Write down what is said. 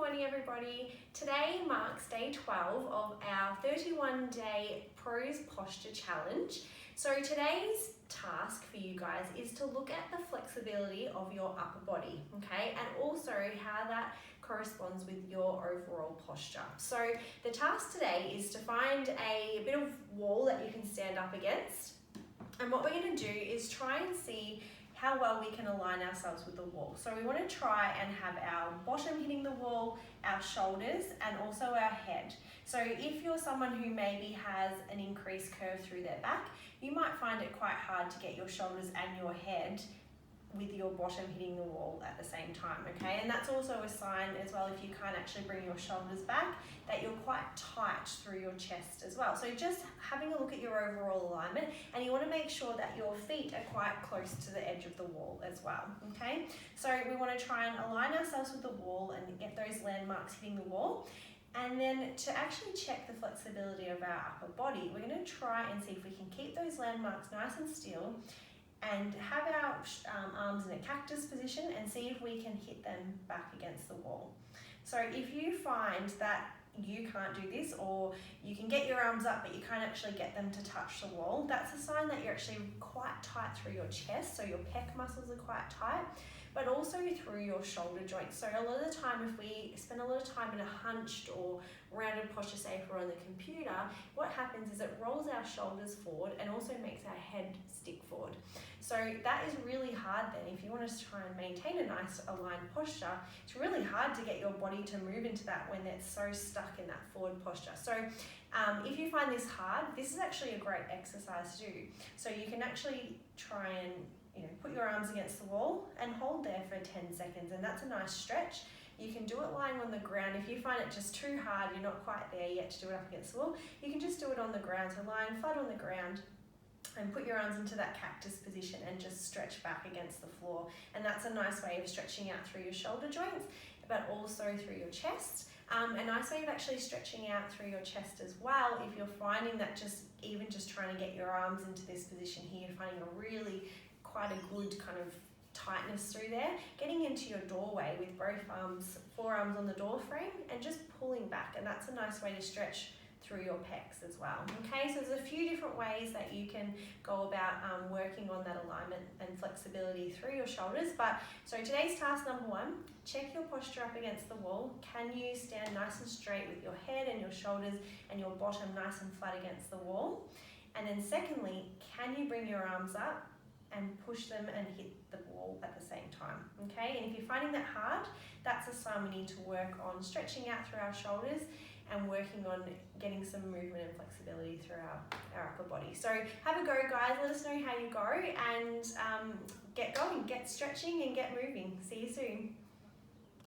morning everybody. Today marks day 12 of our 31-day Pros Posture Challenge. So today's task for you guys is to look at the flexibility of your upper body, okay, and also how that corresponds with your overall posture. So the task today is to find a bit of wall that you can stand up against, and what we're going to do is try and see how well we can align ourselves with the wall. So we want to try and have our bottom hitting the wall, our shoulders, and also our head. So if you're someone who maybe has an increased curve through their back, you might find it quite hard to get your shoulders and your head with your bottom hitting the wall at the same time, okay? And that's also a sign as well, if you can't actually bring your shoulders back, that you're quite tight through your chest as well. So just having a look at your overall alignment, and you want to make sure that your feet are quite close to the edge of the wall as well, okay? So we want to try and align ourselves with the wall and get those landmarks hitting the wall. And then to actually check the flexibility of our upper body, we're going to try and see if we can keep those landmarks nice and still and have our arms in a cactus position and see if we can hit them back against the wall. So if you find that you can't do this, or you can get your arms up but you can't actually get them to touch the wall, that's a sign that you're actually quite tight through your chest, so your pec muscles are quite tight, but also through your shoulder joints. So a lot of the time, if we spend a lot of time in a hunched or rounded posture, say if we're on the computer, what happens is it rolls our shoulders forward and also makes our head stick forward. So that is really hard then. If you want to try and maintain a nice aligned posture, it's really hard to get your body to move into that when it's so stuck in that forward posture. So if you find this hard, this is actually a great exercise to do. So you can actually try and put your arms against the wall and hold there for 10 seconds, and that's a nice stretch. You can do it lying on the ground. If you find it just too hard, you're not quite there yet to do it up against the wall, you can just do it on the ground. So lying flat on the ground and put your arms into that cactus position and just stretch back against the floor. And that's a nice way of stretching out through your shoulder joints, but also through your chest. A nice way of actually stretching out through your chest as well, if you're finding that just trying to get your arms into this position here, finding quite a good kind of tightness through there, getting into your doorway with both forearms on the door frame and just pulling back, and that's a nice way to stretch through your pecs as well. Okay, so there's a few different ways that you can go about working on that alignment and flexibility through your shoulders. So today's task number 1, check your posture up against the wall. Can you stand nice and straight with your head and your shoulders and your bottom nice and flat against the wall? And then secondly, can you bring your arms up and push them and hit the wall at the same time, okay? And if you're finding that hard, that's a sign we need to work on stretching out through our shoulders and working on getting some movement and flexibility through our upper body. So have a go, guys. Let us know how you go, and get going, get stretching and get moving. See you soon.